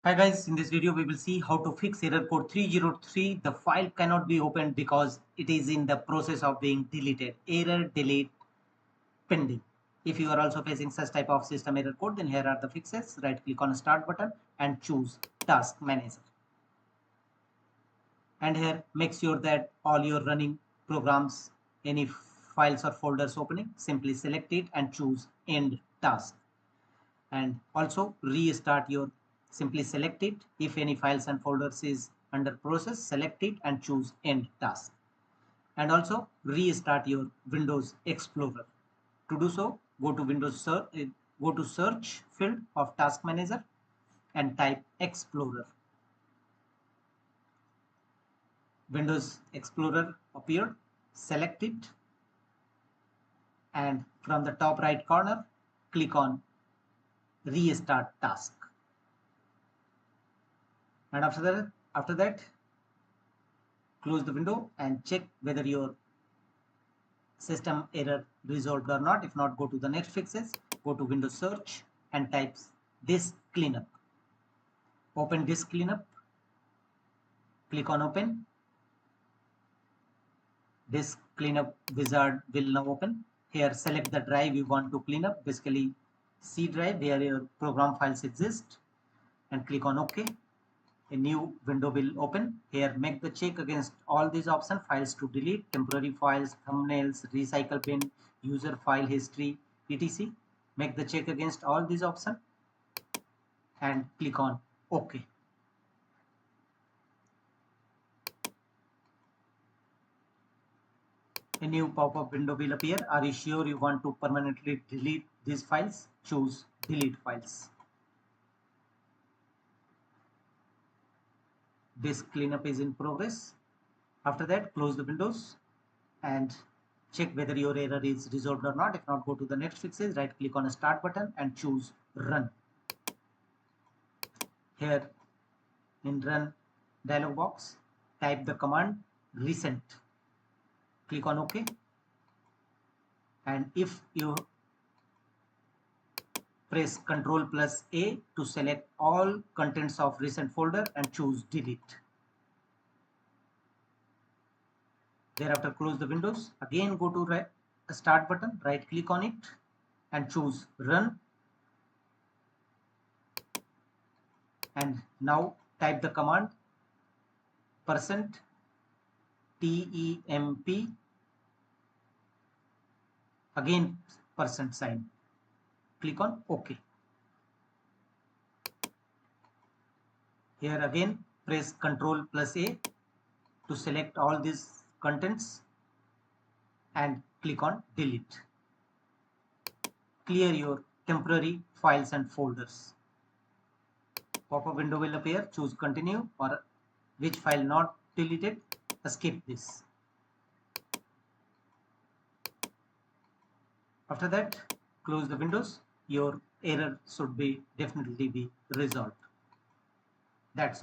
Hi guys, in this video we will see how to fix error code 303. The file cannot be opened because it is in the process of being deleted. Error delete pending. If you are also facing such type of system error code, then here are the fixes. Right click on start button and choose task manager. And here make sure that all your running programs, any files or folders opening, simply select it and choose end task. And also restart your, simply select it. If any files and folders is under process, select it and choose end task. And also restart your Windows Explorer. To do so, go to go to search field of task manager and type Explorer. Windows Explorer appeared. Select it and from the top right corner click on restart task. And after that close the window and check whether your system error resolved or not. If not, go to the next fixes, go to Windows search and type disk cleanup. Open disk cleanup, click on open. Disk cleanup wizard will now open. Here select the drive you want to clean up, basically C drive where your program files exist, and click on OK. A new window will open. Here make the check against all these options: files to delete, temporary files, thumbnails, recycle bin, user file history, etc. Make the check against all these options and click on OK. A new pop-up window will appear. Are you sure you want to permanently delete these files? Choose delete files. Disk cleanup is in progress. After that, close the windows and check whether your error is resolved or not. If not, go to the next fixes, right click on a start button and choose run. Here in run dialog box, type the command recent. Click on OK. And if you press Ctrl plus A to select all contents of recent folder and choose delete. Thereafter close the windows. Again go to start button, right click on it and choose run. And now type the command %temp, again %sign. Click on OK. Here again press Ctrl plus A to select all these contents and click on delete. Clear your temporary files and folders. Pop-up window will appear. Choose continue or which file not deleted. Skip this. After that, close the windows. Your error should be definitely be resolved. That's all.